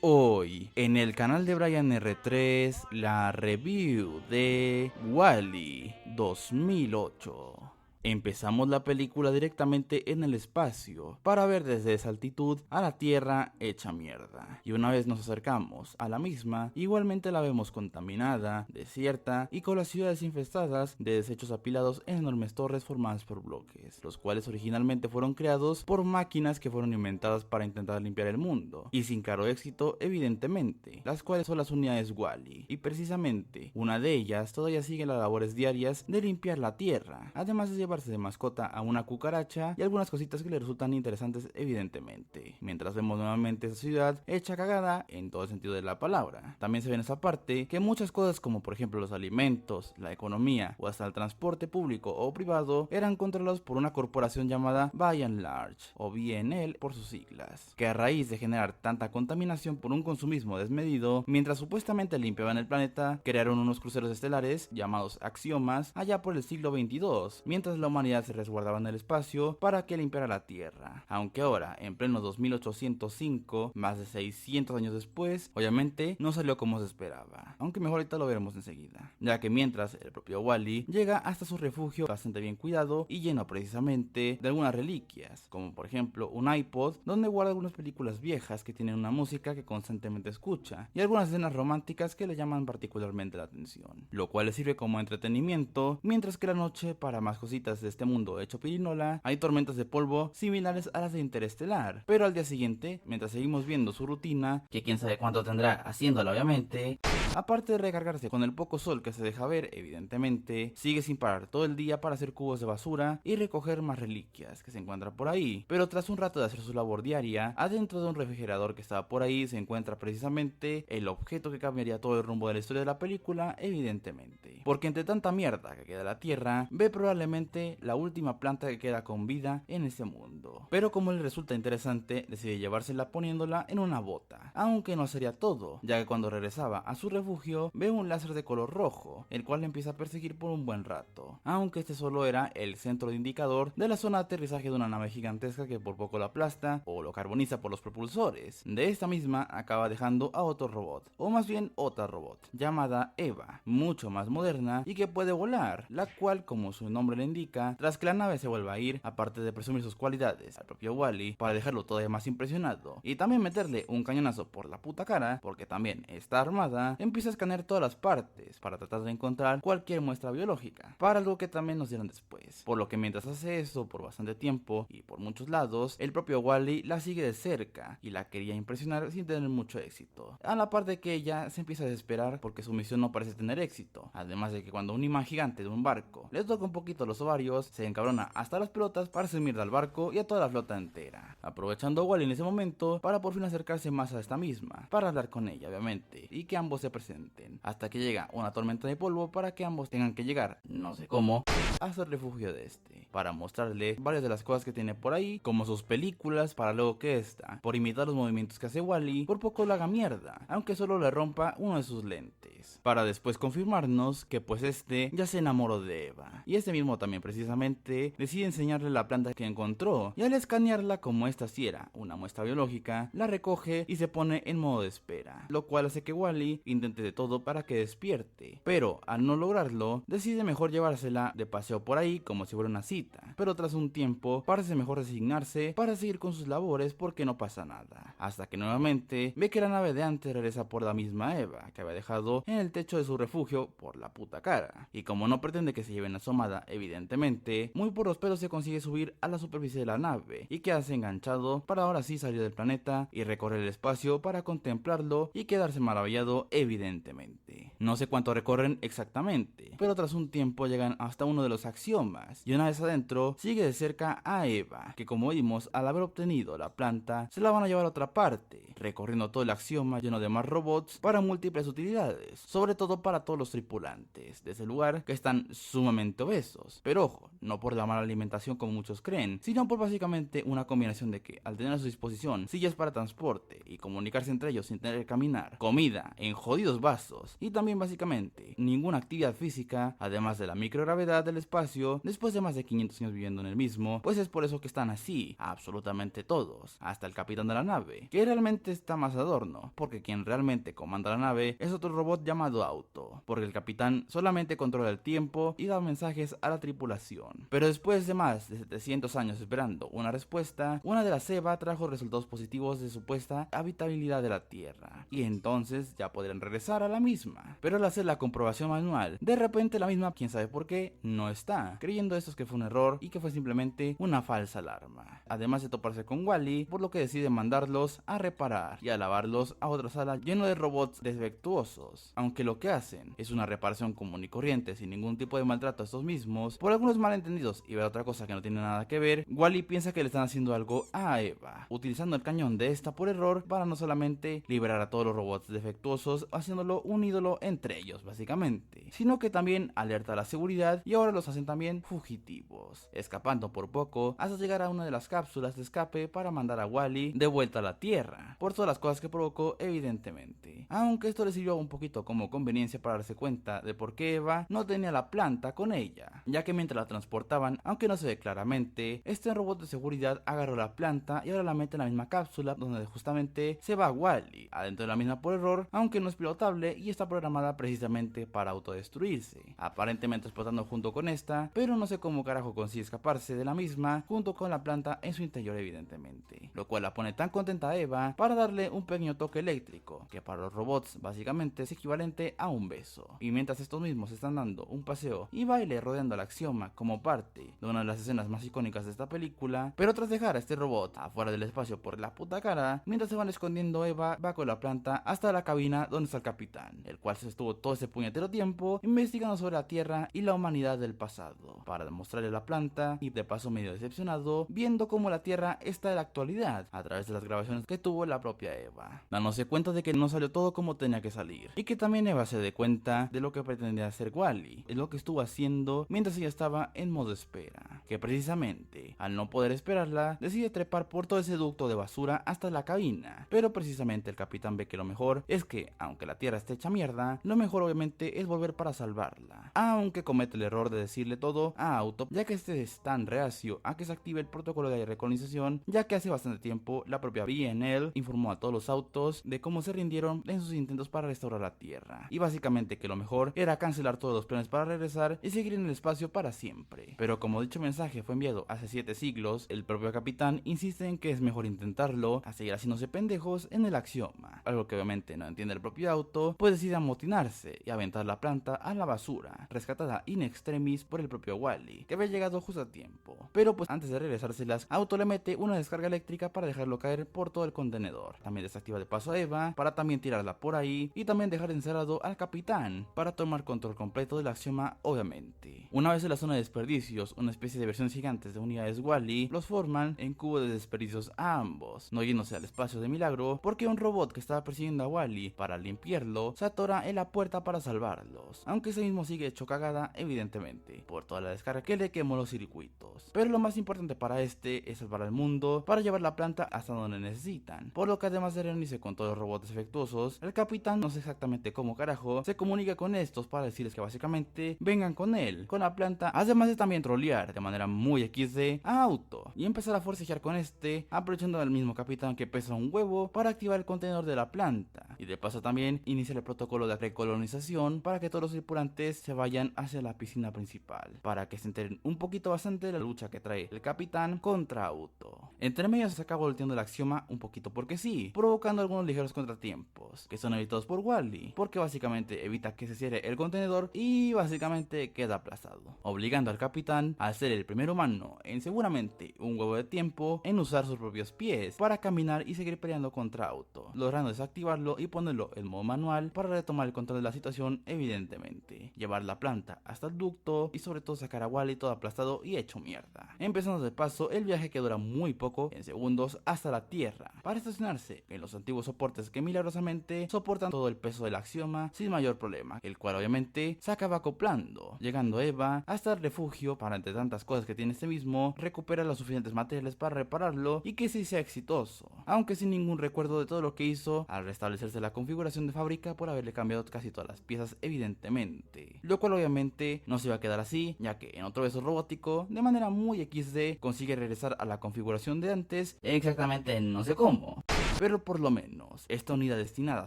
Hoy, en el canal de Brian R3, la review de WALL-E 2008. Empezamos la película directamente en el espacio, para ver desde esa altitud a la Tierra hecha mierda. Y una vez nos acercamos a la misma, igualmente la vemos contaminada, desierta y con las ciudades infestadas de desechos apilados en enormes torres formadas por bloques, los cuales originalmente fueron creados por máquinas que fueron inventadas para intentar limpiar el mundo, y sin claro éxito evidentemente, las cuales son las unidades WALL-E, y precisamente una de ellas todavía sigue las labores diarias de limpiar la Tierra, además de llevarse de mascota a una cucaracha y algunas cositas que le resultan interesantes evidentemente, mientras vemos nuevamente esa ciudad hecha cagada en todo el sentido de la palabra. También se ve en esa parte que muchas cosas como por ejemplo los alimentos, la economía o hasta el transporte público o privado eran controlados por una corporación llamada By and Large o BNL por sus siglas, que a raíz de generar tanta contaminación por un consumismo desmedido, mientras supuestamente limpiaban el planeta, crearon unos cruceros estelares llamados Axiomas allá por el siglo XXII, mientras la humanidad se resguardaba en el espacio para que limpiara la Tierra. Aunque ahora, en pleno 2805, más de 600 años después, obviamente no salió como se esperaba, aunque mejor ahorita lo veremos enseguida, ya que mientras el propio WALL-E llega hasta su refugio bastante bien cuidado y lleno precisamente de algunas reliquias, como por ejemplo un iPod donde guarda algunas películas viejas que tienen una música que constantemente escucha y algunas escenas románticas que le llaman particularmente la atención, lo cual le sirve como entretenimiento, mientras que la noche para más cositas de este mundo hecho pirinola, hay tormentas de polvo similares a las de Interestelar, pero al día siguiente, mientras seguimos viendo su rutina, que quién sabe cuánto tendrá haciéndola obviamente, aparte de recargarse con el poco sol que se deja ver evidentemente, sigue sin parar todo el día para hacer cubos de basura y recoger más reliquias que se encuentran por ahí, pero tras un rato de hacer su labor diaria, adentro de un refrigerador que estaba por ahí se encuentra precisamente el objeto que cambiaría todo el rumbo de la historia de la película evidentemente, porque entre tanta mierda que queda la Tierra, ve probablemente la última planta que queda con vida en este mundo. Pero como le resulta interesante, decide llevársela poniéndola en una bota. Aunque no sería todo, ya que cuando regresaba a su refugio, ve un láser de color rojo, el cual le empieza a perseguir por un buen rato. Aunque este solo era el centro de indicador de la zona de aterrizaje de una nave gigantesca que por poco lo aplasta o lo carboniza por los propulsores. De esta misma acaba dejando a otro robot, o más bien otra robot, llamada Eva, mucho más moderna y que puede volar, la cual como su nombre le indica, tras que la nave se vuelva a ir, aparte de presumir sus cualidades al propio WALL-E para dejarlo todavía más impresionado y también meterle un cañonazo por la puta cara, porque también está armada, empieza a escanear todas las partes para tratar de encontrar cualquier muestra biológica, para algo que también nos dieron después, por lo que mientras hace eso por bastante tiempo y por muchos lados, el propio WALL-E la sigue de cerca y la quería impresionar sin tener mucho éxito, a la par de que ella se empieza a desesperar porque su misión no parece tener éxito, además de que cuando un imán gigante de un barco le toca un poquito los ovarios, se encabrona hasta las pelotas para hacer mierda al barco y a toda la flota entera, aprovechando a WALL-E en ese momento para por fin acercarse más a esta misma, para hablar con ella obviamente, y que ambos se presenten, hasta que llega una tormenta de polvo para que ambos tengan que llegar, no sé cómo, hasta el refugio de este, para mostrarle varias de las cosas que tiene por ahí, como sus películas, para luego que esta, por imitar los movimientos que hace WALL-E, por poco lo haga mierda, aunque solo le rompa uno de sus lentes, para después confirmarnos que pues este ya se enamoró de Eva, y este mismo también precisamente decide enseñarle la planta que encontró, y al escanearla como esta sí era una muestra biológica, la recoge y se pone en modo de espera, lo cual hace que WALL-E intente de todo para que despierte, pero al no lograrlo, decide mejor llevársela de paseo por ahí como si fuera una cita, pero tras un tiempo parece mejor resignarse para seguir con sus labores porque no pasa nada, hasta que nuevamente ve que la nave de antes regresa por la misma Eva que había dejado en el techo de su refugio por la puta cara, y como no pretende que se lleven asomada evidentemente, muy por los pelos se consigue subir a la superficie de la nave y quedarse enganchado para ahora sí salir del planeta y recorrer el espacio para contemplarlo y quedarse maravillado evidentemente. No sé cuánto recorren exactamente, pero tras un tiempo llegan hasta uno de los axiomas y una vez adentro sigue de cerca a Eva, que como vimos al haber obtenido la planta se la van a llevar a otra parte, recorriendo todo el axioma lleno de más robots para múltiples utilidades, sobre todo para todos los tripulantes de ese lugar que están sumamente obesos, pero ojo, no por la mala alimentación como muchos creen, sino por básicamente una combinación de que al tener a su disposición sillas para transporte y comunicarse entre ellos sin tener que caminar, comida en jodidos fluidos vasos y también básicamente ninguna actividad física, además de la microgravedad del espacio después de más de 500 años viviendo en el mismo, pues es por eso que están así, absolutamente todos, hasta el capitán de la nave, que realmente está más adorno, porque quien realmente comanda la nave es otro robot llamado Auto, porque el capitán solamente controla el tiempo y da mensajes a la tripulación. Pero después de más de 700 años esperando una respuesta, una de las EVA trajo resultados positivos de supuesta habitabilidad de la Tierra, y entonces ya podrían regresar a la misma. Pero al hacer la comprobación manual, de repente la misma, quién sabe por qué, no está, creyendo estos que fue un error y que fue simplemente una falsa alarma. Además de toparse con Wally, por lo que decide mandarlos a reparar y a lavarlos a otra sala lleno de robots defectuosos, aunque lo que hacen es una reparación común y corriente sin ningún tipo de maltrato a estos mismos. Por algunos malentendidos y ver otra cosa que no tiene nada que ver, Wally piensa que le están haciendo algo a Eva, utilizando el cañón de esta por error para no solamente liberar a todos los robots defectuosos, haciéndolo un ídolo entre ellos básicamente, sino que también alerta a la seguridad y ahora los hacen también fugitivos, escapando por poco hasta llegar a una de las cápsulas de escape para mandar a Wally de vuelta a la Tierra, por todas las cosas que provocó evidentemente. Aunque esto le sirvió un poquito como conveniencia para darse cuenta de por qué Eva no tenía la planta con ella, ya que mientras la transportaban, aunque no se ve claramente, este robot de seguridad agarró la planta y ahora la mete en la misma cápsula donde justamente se va Wally, adentro de la misma por error, aunque no es pilotable y está programada precisamente para autodestruirse, aparentemente explotando junto con esta, pero no sé cómo carajo consigue escaparse de la misma junto con la planta en su interior evidentemente, lo cual la pone tan contenta a Eva para darle un pequeño toque eléctrico, que para los robots básicamente es equivalente a un beso. Y mientras estos mismos están dando un paseo y baile rodeando al Axioma como parte de una de las escenas más icónicas de esta película, pero tras dejar a este robot afuera del espacio por la puta cara, mientras se van escondiendo, Eva va con la planta hasta la cabina donde está el capitán, el cual se estuvo todo ese puñetero tiempo investigando sobre la Tierra y la humanidad del pasado, para demostrarle la planta y de paso medio decepcionado, viendo cómo la Tierra está en la actualidad a través de las grabaciones que tuvo la propia Eva, dándose cuenta de que no salió todo como tenía que salir, y que también Eva se dé cuenta de lo que pretendía hacer Wally, es lo que estuvo haciendo mientras ella estaba en modo espera, que precisamente al no poder esperarla decide trepar por todo ese ducto de basura hasta la cabina, pero precisamente el capitán ve que lo mejor es que, aunque la Tierra esté hecha mierda, lo mejor obviamente es volver para salvarla, aunque comete el error de decirle todo a Auto, ya que este es tan reacio a que se active el protocolo de recolonización, ya que hace bastante tiempo la propia BNL informó a todos los autos de cómo se rindieron en sus intentos para restaurar la Tierra, y básicamente que lo mejor era cancelar todos los planes para regresar y seguir en el espacio para siempre. Pero como dicho mensaje fue enviado hace 7 siglos, el propio capitán insiste en que es mejor intentarlo a seguir haciéndose pendejos en el Axioma, algo que obviamente no entiende el propio Auto, pues decide amotinarse y aventar la planta a la basura, rescatada in extremis por el propio Wally, que había llegado justo a tiempo. Pero pues antes de regresárselas, Auto le mete una descarga eléctrica para dejarlo caer por todo el contenedor. También desactiva de paso a Eva para también tirarla por ahí y también dejar encerrado al capitán para tomar control completo del Axioma obviamente. Una vez en la zona de desperdicios, una especie de versiones gigantes de unidades Wally los forman en cubo de desperdicios a ambos, no yéndose al espacio de milagro porque un robot que estaba persiguiendo a Wally para limpiarlo se atora en la puerta para salvarlos, aunque ese mismo sigue hecho cagada evidentemente por toda la descarga que le quemó los circuitos. Pero lo más importante para este es salvar al mundo para llevar la planta hasta donde necesitan, por lo que además de reunirse con todos los robots defectuosos, el capitán no sé exactamente cómo carajo se comunica con estos para decirles que básicamente vengan con él, con la planta, además de también trolear de manera muy XD a Auto y empezar a forcejear con este, aprovechando al mismo capitán que pesa un huevo para activar el contenedor de la planta y de paso también iniciar el protocolo de recolonización para que todos los tripulantes se vayan hacia la piscina principal, para que se enteren un poquito bastante de la lucha que trae el capitán contra Auto. Entre medio se acaba volteando el Axioma un poquito porque sí, provocando algunos ligeros contratiempos, que son evitados por Wally, porque básicamente evita que se cierre el contenedor y básicamente queda aplastado, obligando al capitán a ser el primer humano en seguramente un huevo de tiempo en usar sus propios pies para caminar y seguir peleando contra Auto, logrando desactivarlo y ponerlo en modo manual para retomar el control de la situación evidentemente, llevar la planta hasta el ducto y sobre todo sacar a Wally todo aplastado y hecho mierda, empezando de paso el viaje que dura muy poco, en segundos, hasta la Tierra, para estacionarse en los antiguos soportes que milagrosamente soportan todo el peso del Axioma sin mayor problema, el cual obviamente se acaba acoplando, llegando Eva hasta el refugio para, entre tantas cosas que tiene este mismo, recuperar los suficientes materiales para repararlo y que sí sea exitoso, aunque sin ningún recuerdo de todo lo que hizo al restablecerse saltándose la configuración de fábrica por haberle cambiado casi todas las piezas evidentemente, lo cual obviamente no se iba a quedar así, ya que en otro beso robótico, de manera muy XD, consigue regresar a la configuración de antes, exactamente no sé cómo. Pero por lo menos, esta unidad destinada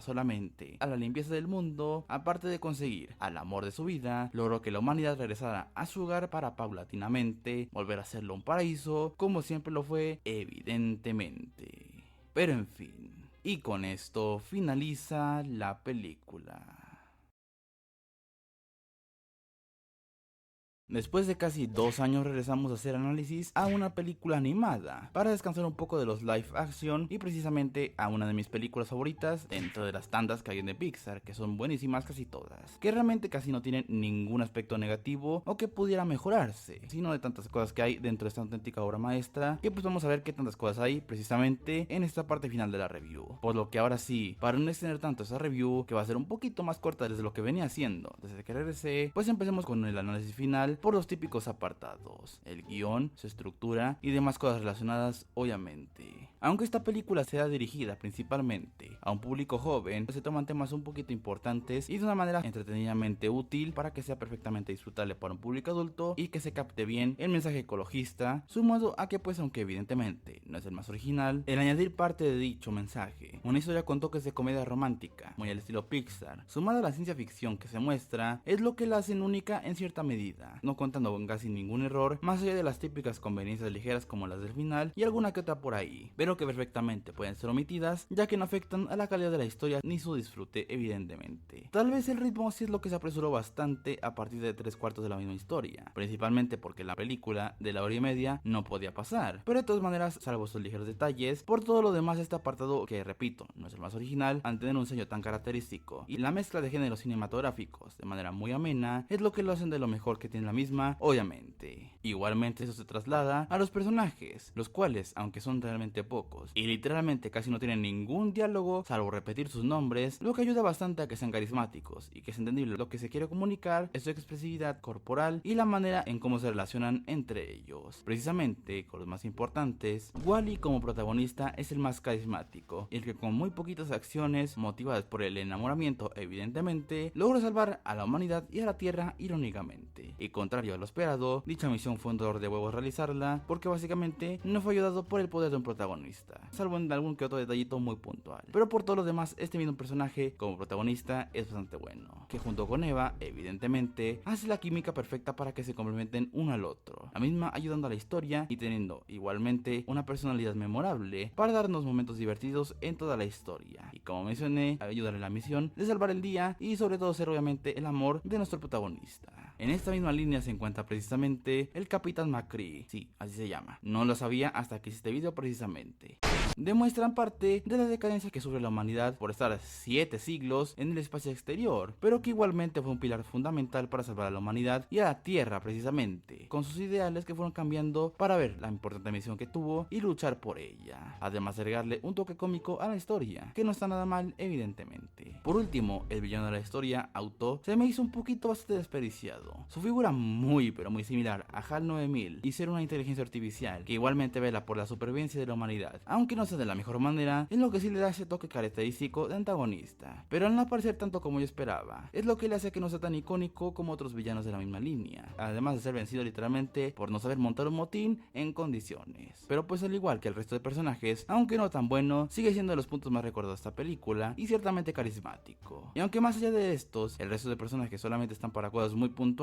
solamente a la limpieza del mundo, aparte de conseguir al amor de su vida, logró que la humanidad regresara a su hogar para paulatinamente volver a hacerlo un paraíso, como siempre lo fue, evidentemente. Pero en fin, y con esto finaliza la película. Después de casi 2 años regresamos a hacer análisis a una película animada, para descansar un poco de los live action y precisamente a una de mis películas favoritas dentro de las tandas que hay de Pixar, que son buenísimas casi todas, que realmente casi no tienen ningún aspecto negativo o que pudiera mejorarse, sino de tantas cosas que hay dentro de esta auténtica obra maestra, que pues vamos a ver qué tantas cosas hay precisamente en esta parte final de la review. Por lo que ahora sí, para no extender tanto esa review, que va a ser un poquito más corta desde lo que venía haciendo desde que regresé, pues empecemos con el análisis final por los típicos apartados, el guión, su estructura y demás cosas relacionadas obviamente. Aunque esta película sea dirigida principalmente a un público joven, se toman temas un poquito importantes y de una manera entretenidamente útil para que sea perfectamente disfrutable para un público adulto y que se capte bien el mensaje ecologista, sumado a que pues aunque evidentemente no es el más original, el añadir parte de dicho mensaje, una historia con toques de comedia romántica, muy al estilo Pixar, sumada a la ciencia ficción que se muestra, es lo que la hacen única en cierta medida, no contando con casi ningún error, más allá de las típicas conveniencias ligeras como las del final y alguna que otra por ahí, pero que perfectamente pueden ser omitidas ya que no afectan a la calidad de la historia ni su disfrute evidentemente. Tal vez el ritmo sí es lo que se apresuró bastante a partir de 3/4 de la misma historia, principalmente porque la película de la hora y media no podía pasar, pero de todas maneras, salvo sus ligeros detalles, por todo lo demás este apartado, que repito, no es el más original, al tener un sello tan característico y la mezcla de géneros cinematográficos de manera muy amena, es lo que lo hacen de lo mejor que tiene la misma, obviamente. Igualmente eso se traslada a los personajes, los cuales, aunque son realmente pocos y literalmente casi no tienen ningún diálogo salvo repetir sus nombres, lo que ayuda bastante a que sean carismáticos y que es entendible lo que se quiere comunicar es su expresividad corporal y la manera en cómo se relacionan entre ellos. Precisamente con los más importantes, Wall-E como protagonista es el más carismático, el que con muy poquitas acciones motivadas por el enamoramiento evidentemente logra salvar a la humanidad y a la Tierra irónicamente. Y contrario a lo esperado, dicha misión fue un dolor de huevos realizarla porque básicamente no fue ayudado por el poder de un protagonista, salvo en algún que otro detallito muy puntual. Pero por todo lo demás, este mismo personaje como protagonista es bastante bueno, que junto con Eva, evidentemente, hace la química perfecta para que se complementen uno al otro, la misma ayudando a la historia y teniendo igualmente una personalidad memorable para darnos momentos divertidos en toda la historia. Y como mencioné, ayudar en la misión de salvar el día y sobre todo ser obviamente el amor de nuestro protagonista. En esta misma línea se encuentra precisamente el Capitán McCree, sí, así se llama, no lo sabía hasta que hice este video precisamente. Demuestran parte de la decadencia que sufre la humanidad por estar 7 siglos en el espacio exterior, pero que igualmente fue un pilar fundamental para salvar a la humanidad y a la Tierra precisamente, con sus ideales que fueron cambiando para ver la importante misión que tuvo y luchar por ella, además de agregarle un toque cómico a la historia, que no está nada mal evidentemente. Por último, el villano de la historia, Auto, se me hizo un poquito bastante desperdiciado. Su figura muy pero muy similar a HAL 9000 y ser una inteligencia artificial que igualmente vela por la supervivencia de la humanidad, aunque no sea de la mejor manera, es lo que sí le da ese toque característico de antagonista, pero al no aparecer tanto como yo esperaba, es lo que le hace que no sea tan icónico como otros villanos de la misma línea, además de ser vencido literalmente por no saber montar un motín en condiciones. Pero pues al igual que el resto de personajes, aunque no tan bueno, sigue siendo de los puntos más recordados de esta película y ciertamente carismático. Y aunque más allá de estos, el resto de personajes solamente están para cosas muy puntuales,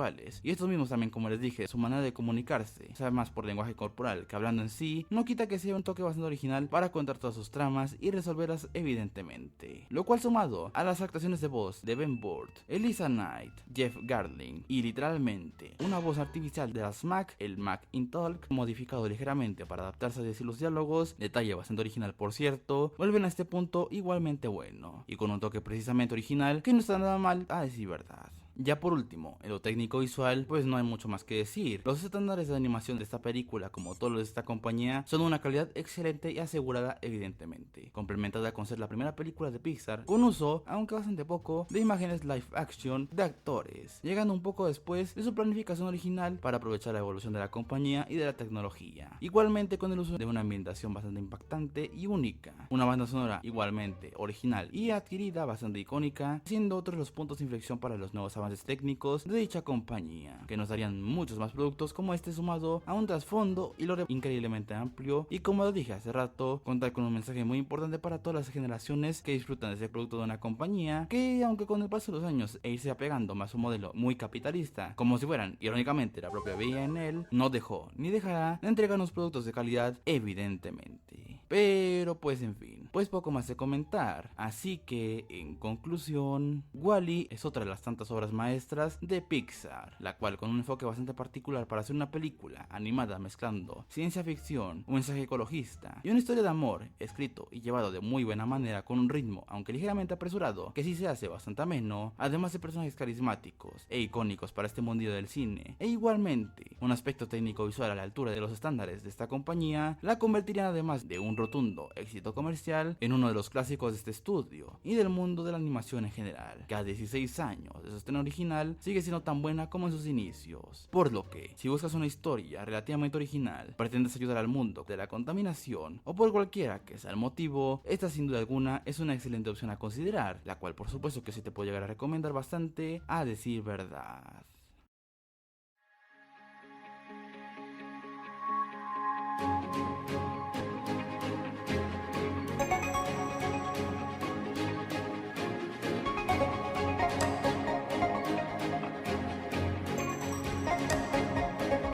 y estos mismos también, como les dije, su manera de comunicarse, sabe más por lenguaje corporal que hablando en sí, no quita que sea un toque bastante original para contar todas sus tramas y resolverlas evidentemente. Lo cual sumado a las actuaciones de voz de Ben Burtt, Eliza Knight, Jeff Garlin y literalmente una voz artificial de las Mac, el Mac in Talk, modificado ligeramente para adaptarse a decir los diálogos, detalle bastante original por cierto, vuelven a este punto igualmente bueno, y con un toque precisamente original que no está nada mal a decir verdad. Ya por último, en lo técnico visual, pues no hay mucho más que decir. Los estándares de animación de esta película, como todos los de esta compañía, son de una calidad excelente y asegurada evidentemente, complementada con ser la primera película de Pixar con uso, aunque bastante poco, de imágenes live action de actores, llegando un poco después de su planificación original para aprovechar la evolución de la compañía y de la tecnología. Igualmente con el uso de una ambientación bastante impactante y única, una banda sonora igualmente original y adquirida bastante icónica, siendo otros los puntos de inflexión para los nuevos avances técnicos de dicha compañía, que nos darían muchos más productos como este, sumado a un trasfondo y lore increíblemente amplio, y como lo dije hace rato, contar con un mensaje muy importante para todas las generaciones que disfrutan de ese producto de una compañía que, aunque con el paso de los años e irse apegando más a un modelo muy capitalista, como si fueran irónicamente la propia B&L, no dejó ni dejará de entregarnos productos de calidad evidentemente. Pero pues en fin, pues poco más de comentar, así que en conclusión, WALL-E es otra de las tantas obras maestras de Pixar, la cual con un enfoque bastante particular para hacer una película animada mezclando ciencia ficción, un mensaje ecologista y una historia de amor, escrito y llevado de muy buena manera con un ritmo aunque ligeramente apresurado, que sí se hace bastante ameno, además de personajes carismáticos e icónicos para este mundillo del cine, e igualmente un aspecto técnico visual a la altura de los estándares de esta compañía, la convertirían, además de un rotundo éxito comercial, en uno de los clásicos de este estudio y del mundo de la animación en general, que a 16 años de su estreno original sigue siendo tan buena como en sus inicios. Por lo que, si buscas una historia relativamente original, pretendes ayudar al mundo de la contaminación, o por cualquiera que sea el motivo, esta sin duda alguna es una excelente opción a considerar, la cual por supuesto que sí te puedo llegar a recomendar bastante, a decir verdad.